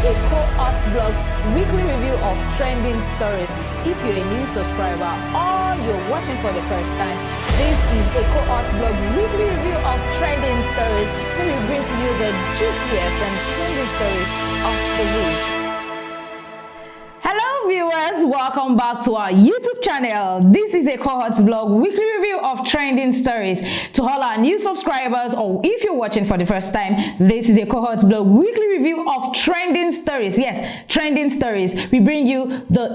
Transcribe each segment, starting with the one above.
Eko Hot Blog weekly review of trending stories. If you're a new subscriber or you're watching for the first time, this is Eko Hot Blog weekly review of trending stories, where we bring to you the juiciest and trending stories of the week. Hello viewers, welcome back to our YouTube channel. This is Eko Hot Blog weekly review of trending stories. To all our new subscribers, or if you're watching for the first time, this is Eko Hot Blog weekly review of trending stories. Yes, trending stories. We bring you the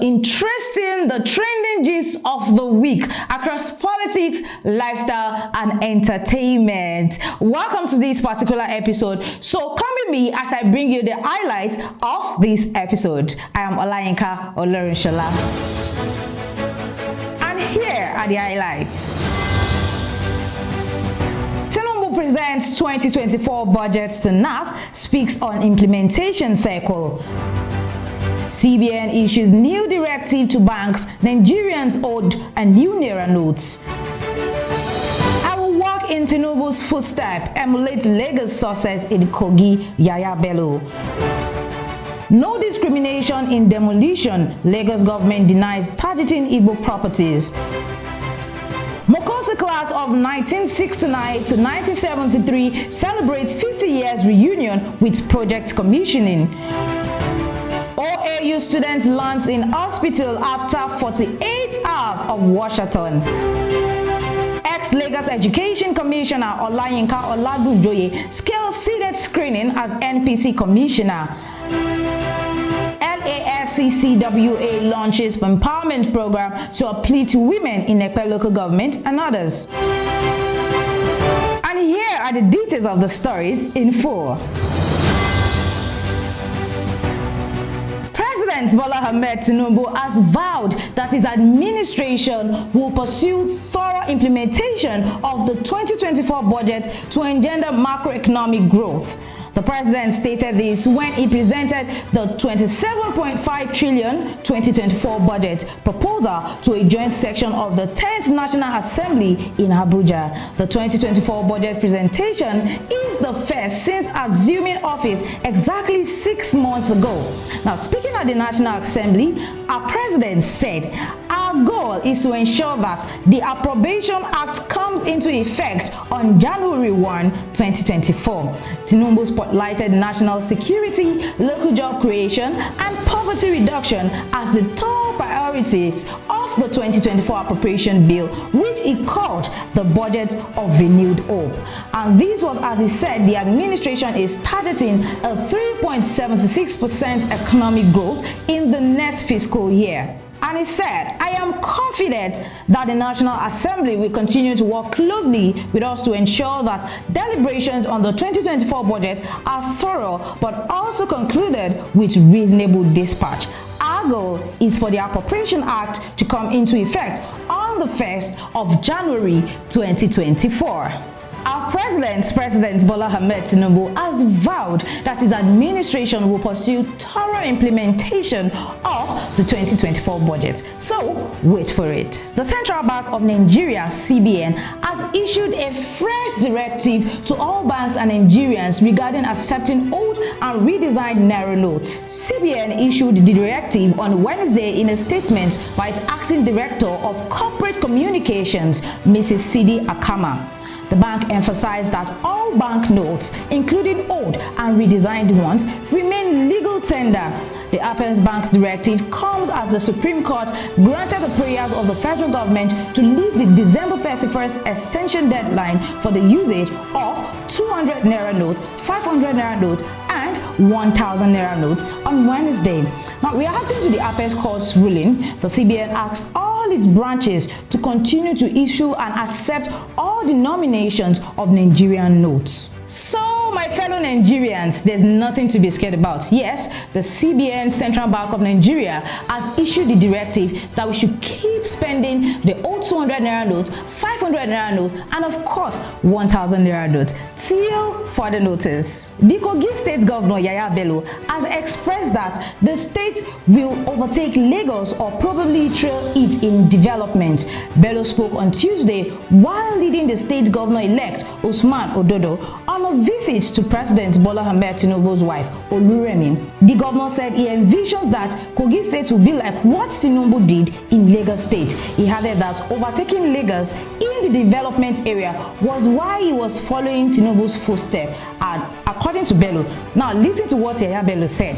trending gist of the week across politics, lifestyle, and entertainment. Welcome to this particular episode. So come with me as I bring you the highlights of this episode. I am Olayinka Olorunshola. And here are the highlights. Tinubu presents 2024 budget to NAS, speaks on implementation cycle. CBN issues new directive to banks, Nigerians owed a new Naira notes. I will walk in Tinubu's footsteps, emulate Lagos success in Kogi, Yaya Bello. No discrimination in demolition, Lagos government denies targeting Igbo properties. Mokosi class of 1969 to 1973 celebrates 50 years reunion with project commissioning. OAU student lands in hospital after 48 hours of washathon. Ex-Lagos Education Commissioner Olayinka Oladujoye scales seated screening as NPC Commissioner. LASCCWA launches empowerment program to uplift women in Ekpe local government and others. And here are the details of the stories in full. President Bola Ahmed Tinubu has vowed that his administration will pursue thorough implementation of the 2024 budget to engender macroeconomic growth. The president stated this when he presented the 27.5 trillion 2024 budget proposal to a joint section of the 10th National Assembly in Abuja. The 2024 budget presentation is the first since assuming office exactly 6 months ago. Now, speaking at the National Assembly, our president said, "Our goal is to ensure that the Appropriation Act comes into effect on January 1, 2024. Tinubu spotlighted national security, local job creation, and poverty reduction as the top priorities of the 2024 appropriation bill, which he called the budget of renewed hope. And this was as he said the administration is targeting a 3.76% economic growth in the next fiscal year. And he said, "I am confident that the National Assembly will continue to work closely with us to ensure that deliberations on the 2024 budget are thorough but also concluded with reasonable dispatch. Our goal is for the Appropriation Act to come into effect on the 1st of January 2024. Our President Bola Ahmed Tinubu has vowed that his administration will pursue thorough implementation of the 2024 budget. So, wait for it. The Central Bank of Nigeria, CBN, has issued a fresh directive to all banks and Nigerians regarding accepting old and redesigned Naira notes. CBN issued the directive on Wednesday in a statement by its acting director of corporate communications, Mrs. Sidi Akama. The bank emphasized that all banknotes, including old and redesigned ones, remain legal tender. The Appens Bank's directive comes as the Supreme Court granted the prayers of the federal government to leave the December 31st extension deadline for the usage of 200 Naira notes, 500 Naira notes, and 1,000 Naira notes on Wednesday. Now, reacting to the Appens Court's ruling, the CBN asked all its branches to continue to issue and accept all denominations of Nigerian notes. So, my fellow Nigerians, there's nothing to be scared about. Yes, the CBN, Central Bank of Nigeria, has issued the directive that we should keep spending the old 200 Naira notes, 500 Naira notes, and of course, 1,000 Naira notes till further notice. The Kogi State Governor Yaya Bello has expressed that the state will overtake Lagos or probably trail it in development. Bello spoke on Tuesday while leading the state governor-elect Usman Ododo on on a visit to President Bola Ahmed Tinubu's wife, Oluremi. The governor said he envisions that Kogi State will be like what Tinubu did in Lagos State. He added that overtaking Lagos in the development area was why he was following Tinubu's footsteps, according to Bello. Now listen to what Yaya Bello said.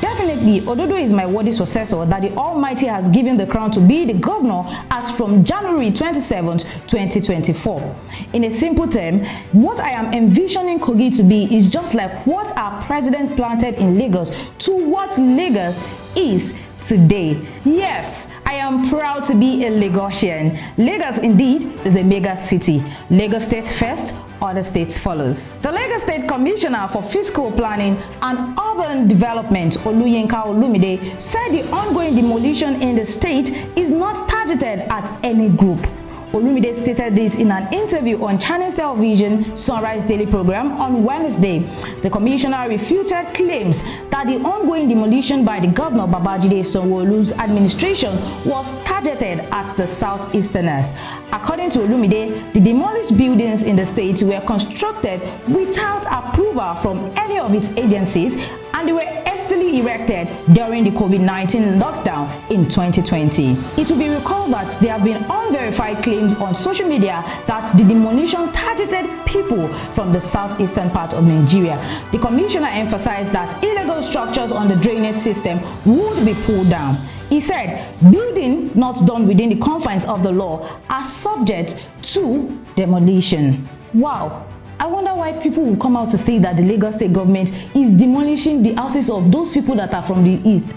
Definitely, Ododo is my worthy successor that the Almighty has given the crown to be the governor as from January 27, 2024. In a simple term, what I am envisioning Kogi to be is just like what our president planted in Lagos to what Lagos is today. Yes, I am proud to be a Lagosian. Lagos indeed is a mega city. Lagos State first, other states follows. The Lagos State Commissioner for Fiscal Planning and Urban Development, Oluyinka Olumide, said the ongoing demolition in the state is not targeted at any group. Olumide stated this in an interview on Chinese television Sunrise Daily program on Wednesday. The commissioner refuted claims that the ongoing demolition by the governor Babajide Sanwo-Olu's administration was targeted at the southeasterners. According to Olumide, the demolished buildings in the state were constructed without approval from any of its agencies, and they were hastily erected during the COVID-19 lockdown in 2020. It will be recalled that there have been unverified claims on social media that the demolition targeted people from the southeastern part of Nigeria. The commissioner emphasized that illegal structures on the drainage system would be pulled down. He said, building not done within the confines of the law are subject to demolition. Wow. I wonder why people will come out to say that the Lagos State government is demolishing the houses of those people that are from the east.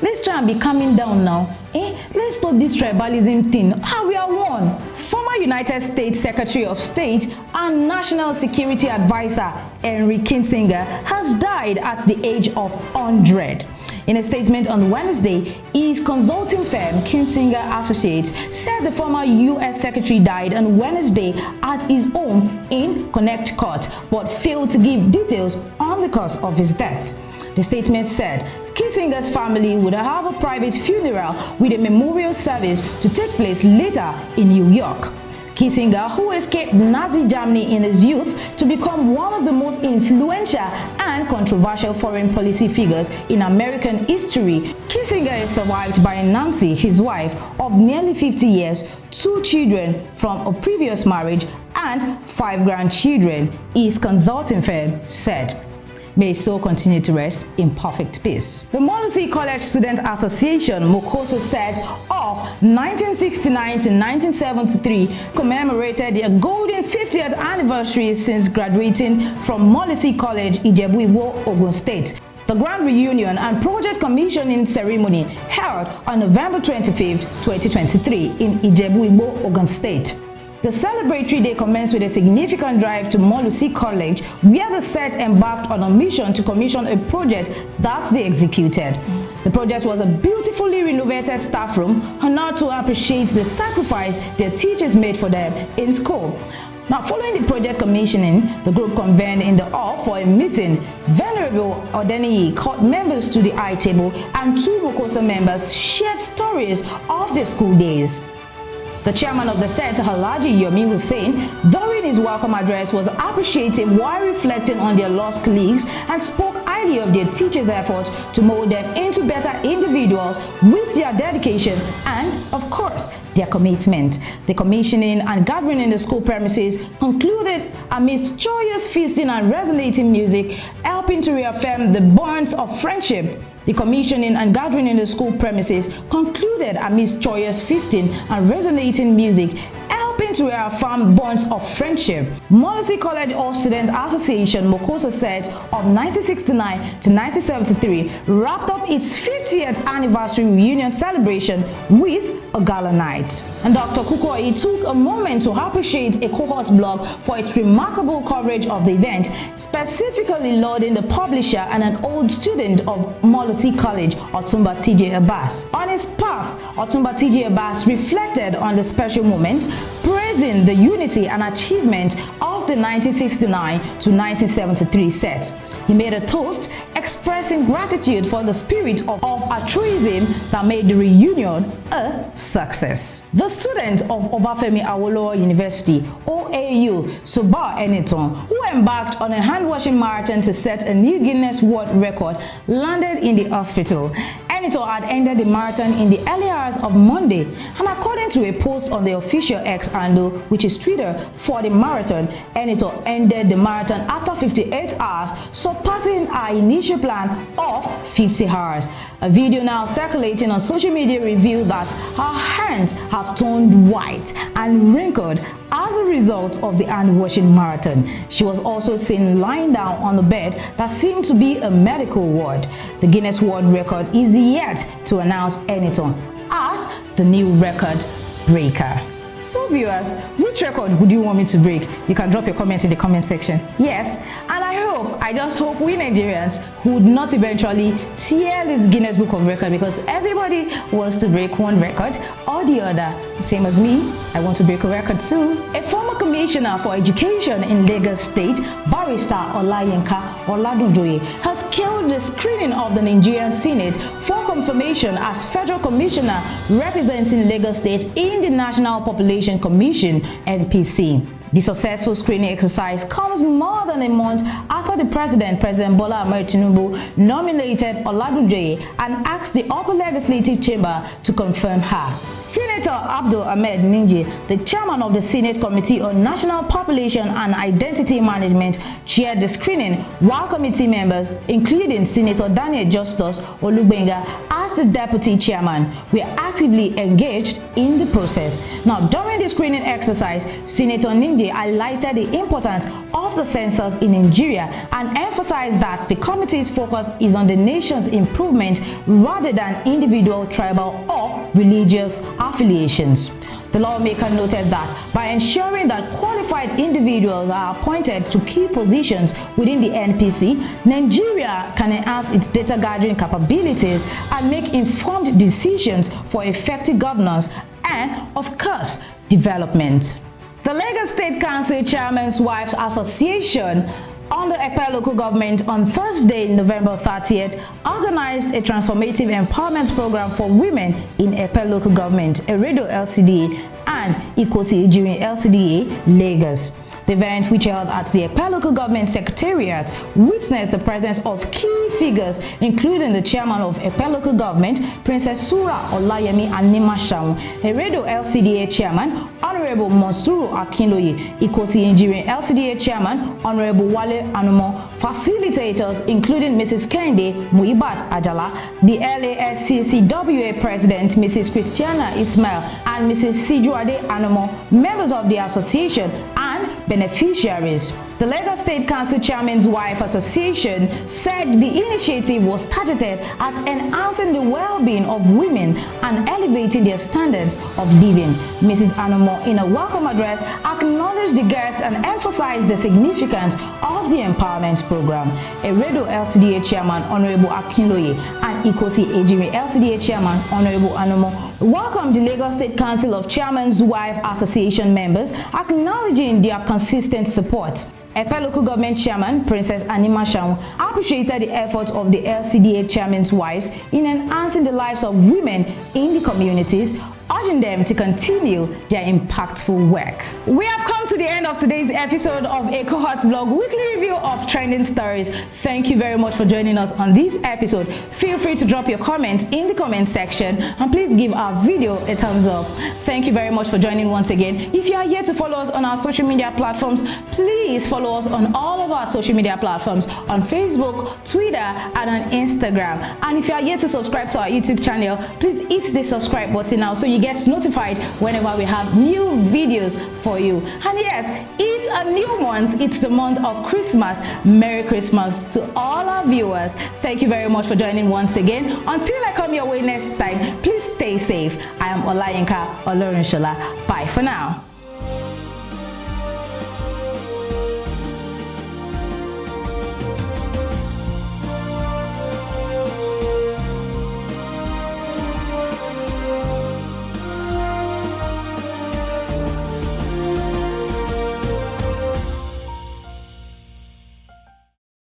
Let's try and be calming down now. Let's stop this tribalism thing. We are one. Former United States Secretary of State and National Security Advisor Henry Kissinger has died at the age of 100. In a statement on Wednesday, his consulting firm, Kissinger Associates, said the former U.S. Secretary died on Wednesday at his home in Connecticut, but failed to give details on the cause of his death. The statement said Kissinger's family would have a private funeral with a memorial service to take place later in New York. Kissinger, who escaped Nazi Germany in his youth to become one of the most influential and controversial foreign policy figures in American history, Kissinger is survived by Nancy, his wife, of nearly 50 years, 2 children from a previous marriage, and 5 grandchildren, his consulting firm said. May his soul continue to rest in perfect peace. The Molusi College Student Association, Mokoso set of 1969 to 1973 commemorated their golden 50th anniversary since graduating from Molusi College, Ijebu-Iwo, Ogun State. The grand reunion and project commissioning ceremony held on November 25, 2023 in Ijebu-Iwo, Ogun State. The celebratory day commenced with a significant drive to Molusi College, where the set embarked on a mission to commission a project that they executed. The project was a beautifully renovated staff room, and now to appreciate the sacrifice their teachers made for them in school. Now, following the project commissioning, the group convened in the hall for a meeting. Venerable Odeniyi called members to the high table, and 2 Mokoso members shared stories of their school days. The chairman of the set, Alhaji Yomi Hussein, during his welcome address was appreciative while reflecting on their lost colleagues and spoke highly of their teachers' efforts to mold them into better individuals with their dedication and, of course, their commitment. The commissioning and gathering in the school premises concluded amidst joyous feasting and resonating music, helping to reaffirm the bonds of friendship. The commissioning and gathering in the school premises concluded amidst joyous feasting and resonating music, helping to reaffirm bonds of friendship. Molusi College All Student Association Mokoso set of 1969 to 1973 wrapped up its 50th anniversary reunion celebration with a gala night. And Dr. Kukoyi took a moment to appreciate Eko Hot Blog for its remarkable coverage of the event, specifically lauding the publisher and an old student of Molusi College, Otumba TJ Abbas. On his path, Otumba TJ Abbas reflected on the special moment, praising the unity and achievement of the 1969 to 1973 set. He made a toast expressing gratitude for the spirit of altruism that made the reunion a success. The student of Obafemi Awolowo University, OAU, Suba Eniton, who embarked on a hand-washing marathon to set a new Guinness World Record, landed in the hospital. Eniton had ended the marathon in the early hours of Monday, and according to a post on the official X handle, which is Twitter, for the marathon, Eniton ended the marathon after 58 hours, surpassing our initial plan of 50 hours. A video now circulating on social media revealed that her hands have turned white and wrinkled as a result of the hand-washing marathon. She was also seen lying down on the bed that seemed to be a medical ward. The Guinness World Record is yet to announce Eniton as the new record breaker. So viewers, which record would you want me to break? You can drop your comment in the comment section. Yes, and I just hope we Nigerians would not eventually tear this Guinness Book of Record, because everybody wants to break one record or the other. Same as me, I want to break a record too. A former commissioner for education in Lagos State, Barrister Olayinka Oladunjoye, has killed the screening of the Nigerian Senate for confirmation as federal commissioner representing Lagos State in the National Population Commission (NPC). The successful screening exercise comes more than a month after the President Bola Ahmed Tinubu, nominated Oladunjoye and asked the upper legislative chamber to confirm her. Senator Abdul Ahmed Ninji, the chairman of the Senate Committee on National Population and Identity Management, chaired the screening, while committee members, including Senator Daniel Justus Olugbenga, as the deputy chairman, were actively engaged in the process. Now, during the screening exercise, Senator Ninji highlighted the importance of the census in Nigeria and emphasized that the committee's focus is on the nation's improvement rather than individual tribal or religious affiliations. The lawmaker noted that by ensuring that qualified individuals are appointed to key positions within the NPC, Nigeria can enhance its data gathering capabilities and make informed decisions for effective governance and, of course, development. The Lagos State Council Chairman's Wives Association under Epe local government on Thursday, November 30th, organized a transformative empowerment program for women in Epe local government, Eredo LCDA and Ikosi Ejiri LCDA, Lagos. The event, which held at the Epe local government secretariat, witnessed the presence of key figures, including the chairman of Epe local government, Princess Sura Olayemi Animashaun, Eredo LCDA chairman, Honorable Monsuru Akinloye, Ikosi Ejiri LCDA chairman, Honorable Wale Anumo, facilitators including Mrs. Kende Muibat Ajala, the LASCCWA president, Mrs. Christiana Ismail, and Mrs. Sijuade Anumo, members of the association and beneficiaries. The Lagos State Council Chairman's Wife Association said the initiative was targeted at enhancing the well-being of women and elevating their standards of living. Mrs. Anomo, in a welcome address, acknowledged the guests and emphasized the significance of the empowerment program. Eredo LCDA Chairman Honorable Akinloye and Ikosi Ejiri LCDA Chairman Honorable Anomo welcomed the Lagos State Council of Chairman's Wife Association members, acknowledging their consistent support. Epe local government chairman Princess Animashaun appreciated the efforts of the LCDA chairman's wives in enhancing the lives of women in the communities, urging them to continue their impactful work. We have come to the end of today's episode of Eko Hot Blog, weekly review of trending stories. Thank you very much for joining us on this episode. Feel free to drop your comments in the comment section and please give our video a thumbs up. Thank you very much for joining once again. If you are yet to follow us on our social media platforms, please follow us on all of our social media platforms on Facebook, Twitter, and on Instagram. And if you are yet to subscribe to our YouTube channel, please hit the subscribe button now so you get notified whenever we have new videos for you. And yes, it's a new month. It's the month of Christmas. Merry Christmas to all our viewers. Thank you very much for joining once again. Until I come your way next time, please stay safe. I am Olayinka Olorunshola. Bye for now.